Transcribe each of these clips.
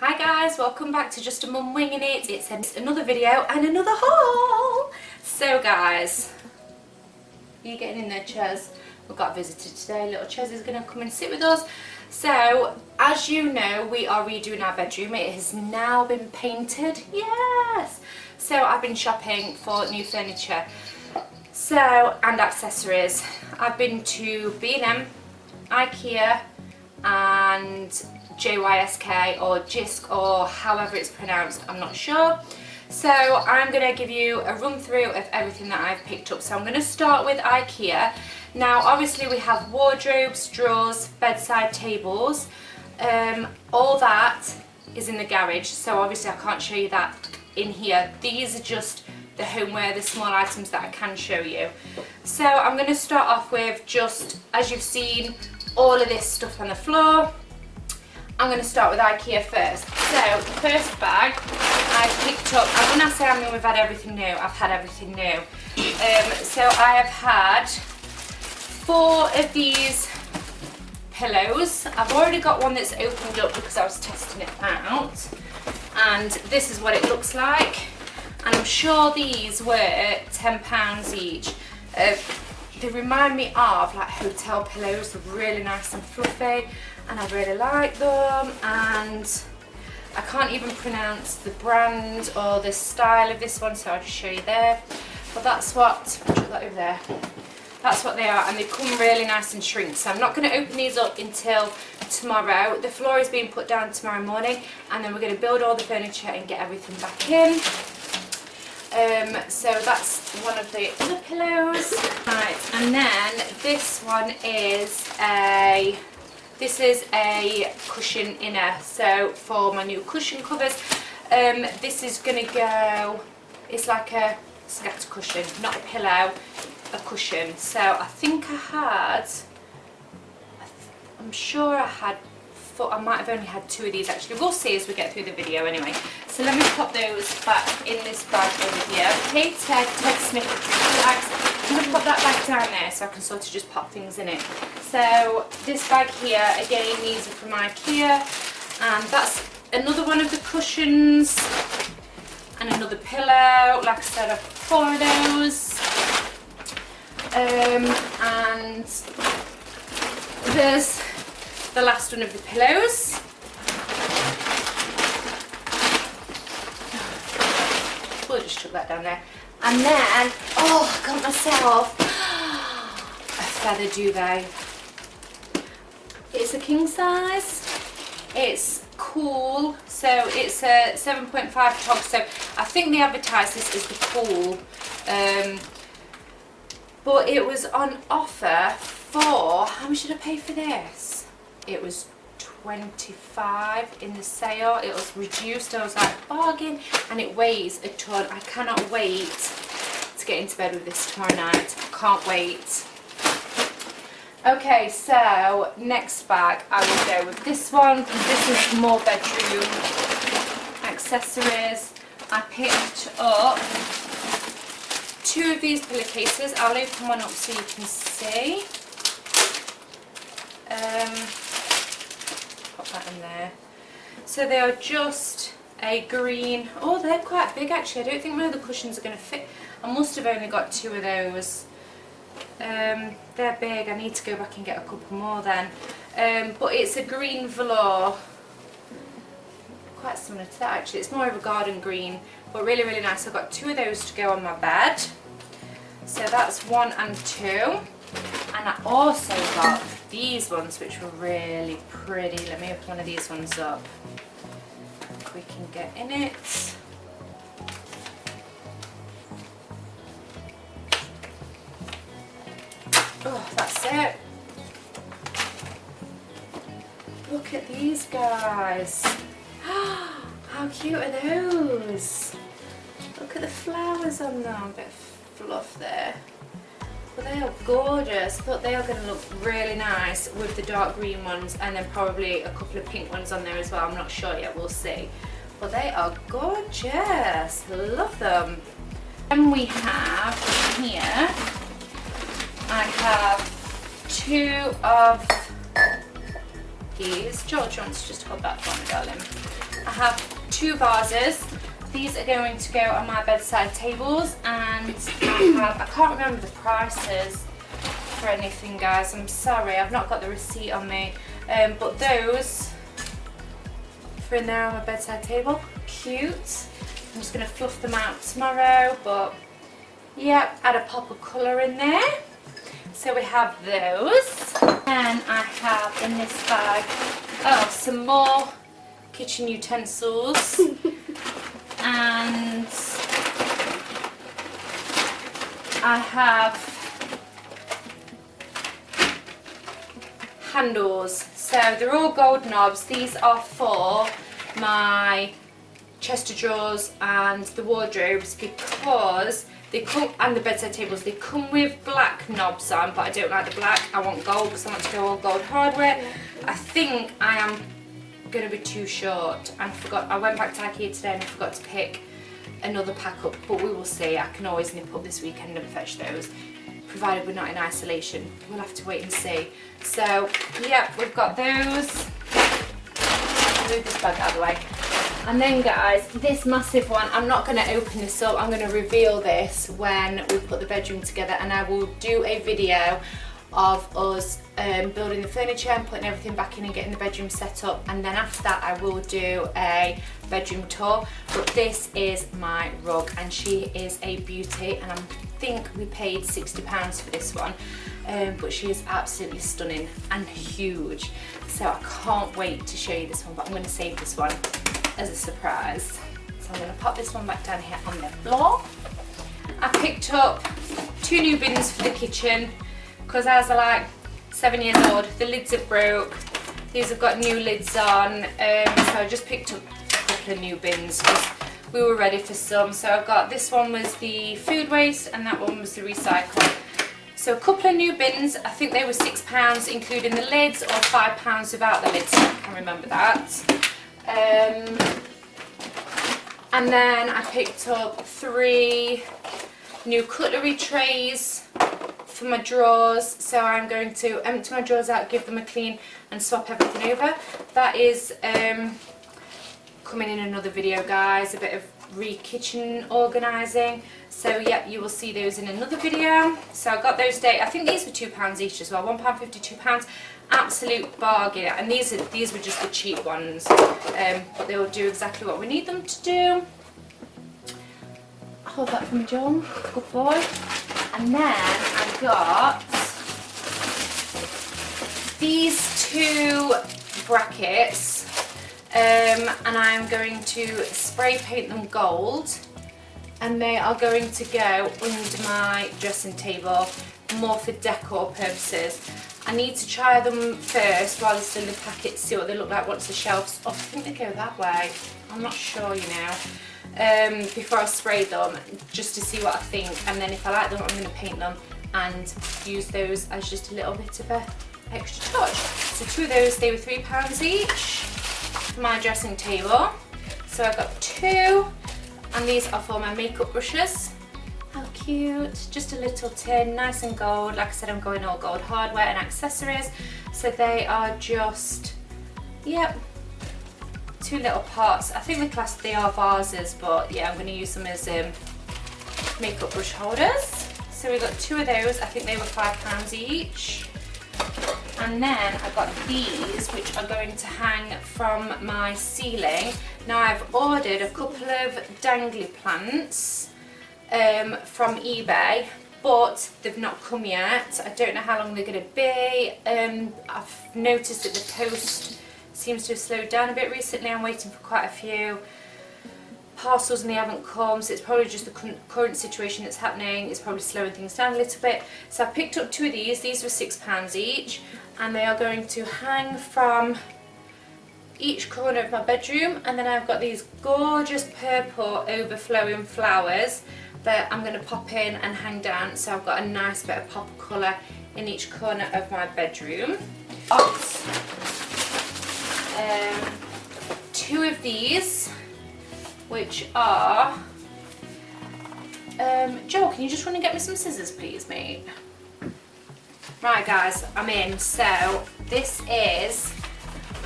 Hi guys, welcome back to Just a Mum Winging It. It's another video and another haul. So guys, are you getting in there, Chez? We've got a visitor today. Little Chez is going to come and sit with us. So, as you know, we are redoing our bedroom. It has now been painted. Yes! So I've been shopping for new furniture and accessories. I've been to B&M, Ikea and JYSK or JYSK or however it's pronounced, I'm not sure. So I'm going to give you a run through of everything that I've picked up. So I'm going to start with Ikea. Now obviously we have wardrobes, drawers, bedside tables, all that is in the garage, so obviously I can't show you that in here. These are just the homeware, the small items that I can show you. So I'm going to start off with just, as you've seen, all of this stuff on the floor. I'm going to start with Ikea first. So the first bag I picked up, and when I say we've had everything new, I've had everything new. So I have had 4 of these pillows. I've already got one that's opened up because I was testing it out. And this is what it looks like. And I'm sure these were £10 each. They remind me of like hotel pillows. They're really nice and fluffy and I really like them, and I can't even pronounce the brand or the style of this one, so I'll just show you there. But that's what, put that over there. That's what they are, and they come really nice and shrink. So I'm not going to open these up until tomorrow. The floor is being put down tomorrow morning, and then we're going to build all the furniture and get everything back in. So that's one of the other pillows. Right, and then this one is a cushion inner. So for my new cushion covers, this is going to go, it's like a scatter cushion, not a pillow, a cushion. So I think I'm sure I had 4, I might have only had 2 of these actually. We'll see as we get through the video anyway. So let me pop those back in this bag over here. Hey Ted Smith, I'm going to put that bag down there so I can sort of just pop things in it. So this bag here, again, these are from Ikea, and that's another one of the cushions and another pillow. Like I said, I've 4 of those. And there's the last one of the pillows. We'll just chuck that down there. And then, oh, I got myself a feather duvet. It's a king size. It's cool. So it's a 7.5 top. So I think they advertise this as the cool. But it was on offer for, how much did I pay for this? It was $25 in the sale. It was reduced. I was like, bargain, and it weighs a ton. I cannot wait to get into bed with this tomorrow night. I can't wait. Okay, so next bag I will go with this one. This is more bedroom accessories. I picked up 2 of these pillowcases. I'll open one up so you can see. Pop that in there. So they are just a green. Oh, they're quite big actually. I don't think one of the cushions are going to fit. I must have only got 2 of those. They're big. I need to go back and get a couple more then. But it's a green velour. Quite similar to that actually. It's more of a garden green, but really, really nice. I've got 2 of those to go on my bed. So that's 1 and 2. And I also got these ones, which were really pretty. Let me open one of these ones up. We can get in it. Oh, that's it. Look at these guys. How cute are those? Look at the flowers on them. A bit of fluff there. Well, they are gorgeous. I thought they are going to look really nice with the dark green ones, and then probably a couple of pink ones on there as well. I'm not sure yet, we'll see. But they are gorgeous. Love them. Then we have here, I have 2 of these. George wants to just hold that for me, darling. I have 2 vases. These are going to go on my bedside tables, and I can't remember the prices for anything, guys. I'm sorry, I've not got the receipt on me. But those for in there on my bedside table. Cute. I'm just going to fluff them out tomorrow, but yeah, add a pop of colour in there. So we have those. And I have in this bag, some more kitchen utensils. And I have handles. So they're all gold knobs. These are for my chest of drawers and the wardrobes, because they come, and the bedside tables, they come with black knobs on, but I don't like the black. I want gold because I want to go all gold hardware. I think I am going to be too short, and I went back to Ikea today and I forgot to pick another pack up, but we will see. I can always nip up this weekend and fetch those, provided we're not in isolation. We'll have to wait and see. So yeah, we've got those. I'll move this bag out of the way. And then guys, this massive one, I'm not going to open this up. I'm going to reveal this when we put the bedroom together, and I will do a video of us building the furniture and putting everything back in and getting the bedroom set up, and then after that I will do a bedroom tour. But this is my rug, and she is a beauty, and I think we paid £60 for this one, but she is absolutely stunning and huge, so I can't wait to show you this one, but I'm going to save this one as a surprise. So I'm going to pop this one back down here on the floor. I picked up 2 new bins for the kitchen, because as I like 7 years old, the lids have broke. These have got new lids on, so I just picked up a couple of new bins because we were ready for some. So I've got, this one was the food waste and that one was the recycle. So a couple of new bins. I think they were £6 including the lids, or £5 without the lids, I can remember that. And then I picked up 3 new cutlery trays for my drawers, so I'm going to empty my drawers out, give them a clean and swap everything over. That is coming in another video, guys, a bit of kitchen organising. So yeah, you will see those in another video. So I got those today. I think these were £2 each as well, £1.50, £2. Absolute bargain, and these were just the cheap ones, but they will do exactly what we need them to do. Hold that for me, John, good boy. And then I got these 2 brackets, and I'm going to spray paint them gold, and they are going to go under my dressing table, more for decor purposes. I need to try them first while they're still in the packet, see what they look like once the shelves, I think they go that way, I'm not sure, you know, before I spray them, just to see what I think, and then if I like them I'm going to paint them and use those as just a little bit of a extra touch. So 2 of those, they were £3 each for my dressing table. So I got 2, and these are for my makeup brushes. How cute, just a little tin, nice and gold. Like I said, I'm going all gold hardware and accessories. So they are just, yep, 2 little pots. I think they are vases, but yeah, I'm going to use them as makeup brush holders. So we got 2 of those, I think they were £5 each. And then I got these, which are going to hang from my ceiling. Now I've ordered a couple of dangly plants from eBay, but they've not come yet. I don't know how long they're going to be. I've noticed that the post seems to have slowed down a bit recently. I'm waiting for quite a few parcels and they haven't come, so it's probably just the current situation that's happening. It's probably slowing things down a little bit. So I picked up 2 of these. These were £6 each, and they are going to hang from each corner of my bedroom. And then I've got these gorgeous purple overflowing flowers that I'm going to pop in and hang down, so I've got a nice bit of pop of colour in each corner of my bedroom. 2 of these, which are Joel, can you just run and get me some scissors please, mate? Right guys, I'm in. So this is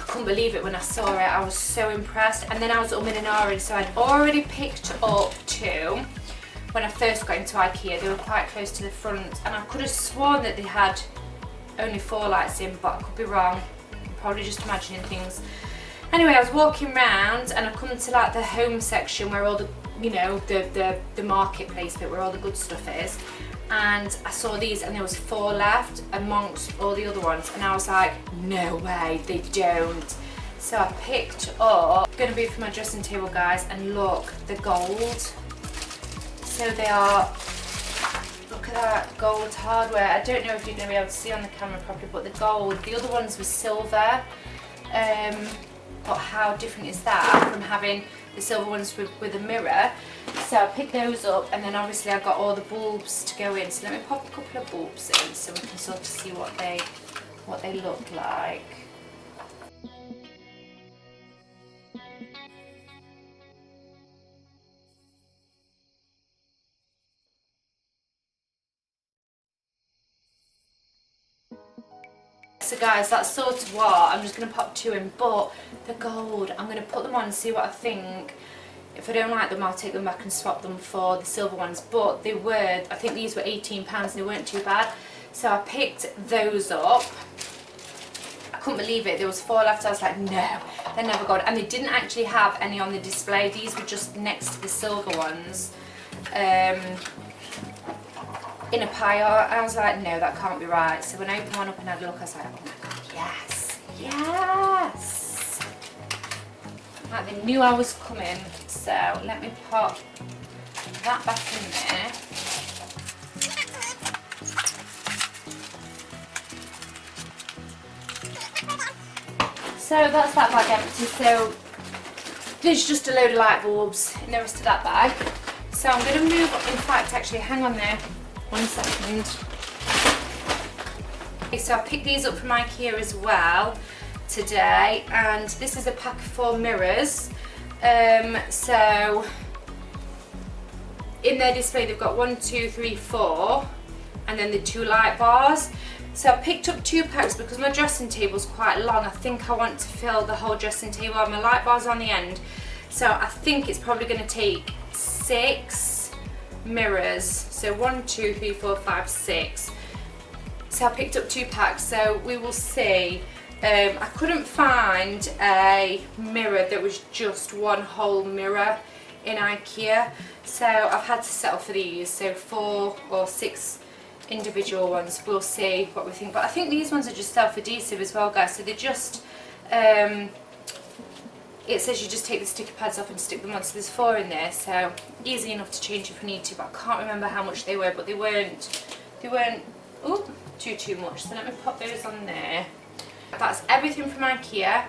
couldn't believe it when I saw it. I was so impressed. And then I was umming and ahhing, so I'd already picked up two when I first got into Ikea. They were quite close to the front, and I could have sworn that they had only 4 lights in, but I could be wrong. I'm probably just imagining things. Anyway, I was walking around and I come to like the home section where all the, you know, the marketplace bit where all the good stuff is, and I saw these and there was 4 left amongst all the other ones, and I was like, no way, they don't. So I picked up, gonna be for my dressing table, guys, and look, the gold. So they are, look at that gold hardware. I don't know if you're gonna be able to see on the camera properly, but the gold, the other ones were silver. But how different is that from having the silver ones with a mirror? So I picked those up, and then obviously I got all the bulbs to go in. So let me pop a couple of bulbs in so we can sort of see what they look like. So guys, that's sort of what, I'm just going to pop 2 in, but the gold, I'm going to put them on and see what I think. If I don't like them, I'll take them back and swap them for the silver ones, but they were, I think these were £18 and they weren't too bad. So I picked those up. I couldn't believe it, there was 4 left. I was like, no, they're never gone. And they didn't actually have any on the display. These were just next to the silver ones. In a pile. I was like, no, that can't be right. So when I opened one up and had a look, I was like, oh my god, yes, yes. Like they knew I was coming. So let me pop that back in there. So that's that bag empty. So there's just a load of light bulbs in the rest of that bag. So I'm going to move, in fact, actually, hang on there. 1 second. Okay, so I picked these up from Ikea as well today, and this is a pack of 4 mirrors. So in their display they've got 1, 2, 3, 4, and then the 2 light bars. So I picked up 2 packs because my dressing table's quite long. I think I want to fill the whole dressing table. My light bars on the end, so I think it's probably going to take 6 mirrors. So 1, 2, 3, 4, 5, 6. So I picked up 2 packs, so we will see. I couldn't find a mirror that was just one whole mirror in Ikea, so I've had to settle for these. So 4 or 6 individual ones. We'll see what we think, but I think these ones are just self-adhesive as well, guys. So they're just it says you just take the sticker pads off and stick them on, so there's 4 in there, so easy enough to change if we need to, but I can't remember how much they were, but they weren't ooh, too much. So let me pop those on there. That's everything from Ikea,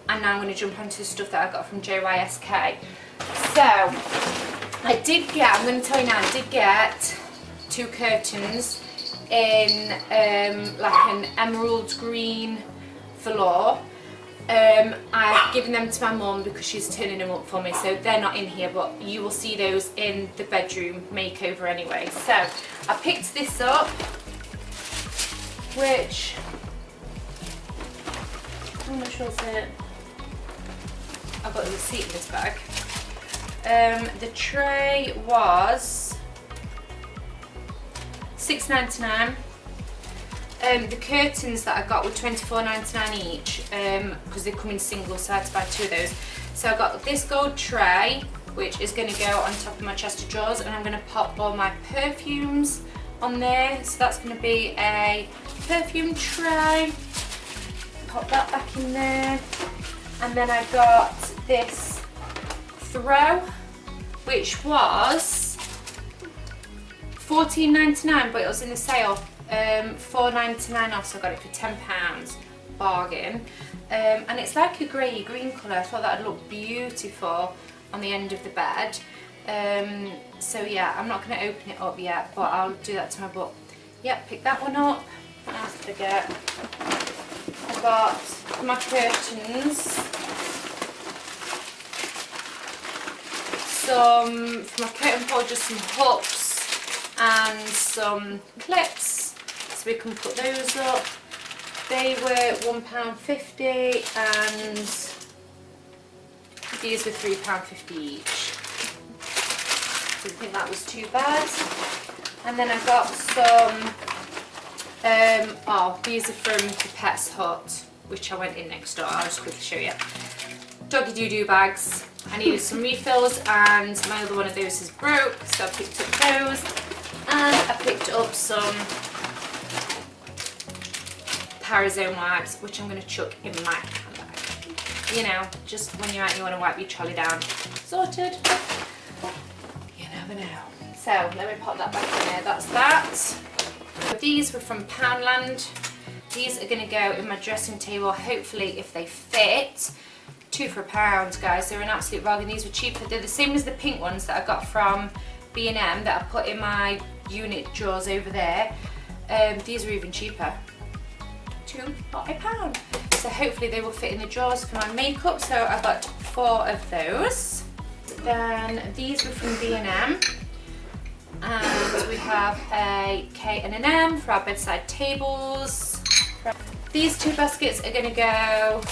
and now I'm going to jump onto the stuff that I got from JYSK. So I did get, I'm going to tell you now, I did get 2 curtains in like an emerald green velour. I've given them to my mum because she's turning them up for me, so they're not in here, but you will see those in the bedroom makeover anyway. So I picked this up, which, how much was it? I've got the receipt in this bag. The tray was £6.99. The curtains that I got were £24.99 each, because they come in singles, so I had to buy 2 of those. So I got this gold tray, which is going to go on top of my chest of drawers, and I'm going to pop all my perfumes on there. So that's going to be a perfume tray. Pop that back in there. And then I got this throw, which was £14.99, but it was in the sale. £4.99 off, so I got it for £10, bargain. And it's like a grey green colour. I thought that would look beautiful on the end of the bed. So yeah, I'm not going to open it up yet, but I'll do that tomorrow. But yeah, pick that one up. What else did I get? I got my curtains, some, for my curtain pole, just some hooks and some clips, so we can put those up. They They were £1.50 and these were £3.50 each. Didn't think that was too bad. And then I got some, these are from the Pet's Hut, which I went in next door. I'll just quickly show you. Doggy doo-doo bags. I needed some refills and my other one of those is broke, so I picked up those. And I picked up some Parazone wipes, which I'm going to chuck in my handbag. You know, just when you're out and you want to wipe your trolley down. Sorted. You never know. So let me pop that back in there. That's that. These were from Poundland. These are going to go in my dressing table, hopefully, if they fit. 2 for £1, guys. They're an absolute bargain. These were cheaper. They're the same as the pink ones that I got from B&M that I put in my unit drawers over there. These are even cheaper. 2 for £1. So hopefully they will fit in the drawers for my makeup. So I got 4 of those. Then these were from B&M. And we have a K and an M for our bedside tables. These 2 baskets are going to go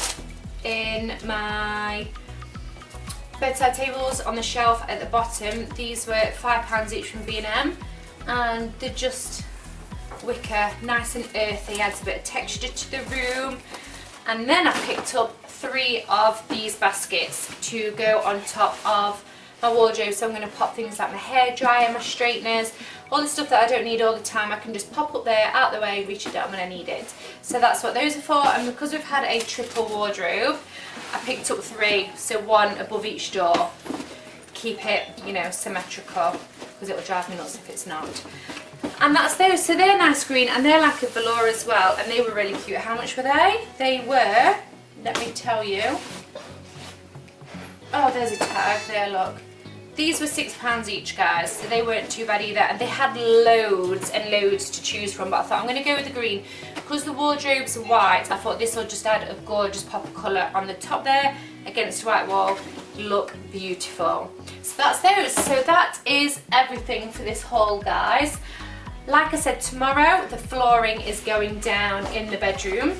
in my bedside tables on the shelf at the bottom. These were £5 each from B&M and they're just wicker, nice and earthy, adds a bit of texture to the room. And then I picked up 3 of these baskets to go on top of my wardrobe, so I'm going to pop things like my hairdryer, my straighteners, all the stuff that I don't need all the time. I can just pop up there, out the way, reach it down when I need it. So that's what those are for. And because we've had a triple wardrobe, I picked up 3, so 1 above each door. Keep it, you know, symmetrical, because it will drive me nuts if it's not. And that's those. So they're nice green and they're like a velour as well, and they were really cute. How much were they? They were, let me tell you. Oh, there's a tag there, look. These were £6 each, guys, so they weren't too bad either, and they had loads and loads to choose from, but I thought I'm going to go with the green. Because the wardrobe's white, I thought this will just add a gorgeous pop of colour on the top there, against the white wall, look beautiful. So that's those. So that is everything for this haul, guys. Like I said, tomorrow the flooring is going down in the bedroom,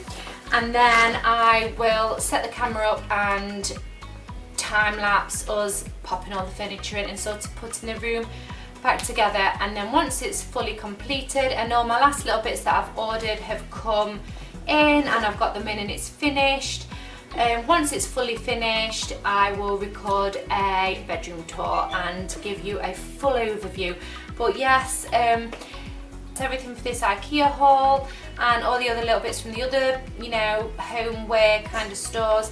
and then I will set the camera up and time-lapse us popping all the furniture in and sort of putting the room back together. And then once it's fully completed and all my last little bits that I've ordered have come in and I've got them in and it's finished, once it's fully finished I will record a bedroom tour and give you a full overview. But yes, that's everything for this Ikea haul and all the other little bits from the other, you know, homeware kind of stores.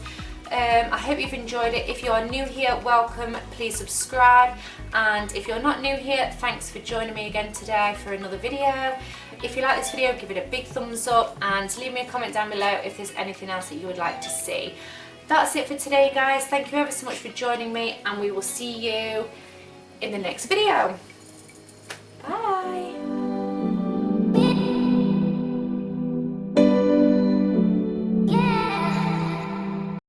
I hope you've enjoyed it. If you are new here, welcome, please subscribe, and if you're not new here, thanks for joining me again today for another video. If you like this video, give it a big thumbs up and leave me a comment down below if there's anything else that you would like to see. That's it for today, guys. Thank you ever so much for joining me, and we will see you in the next video.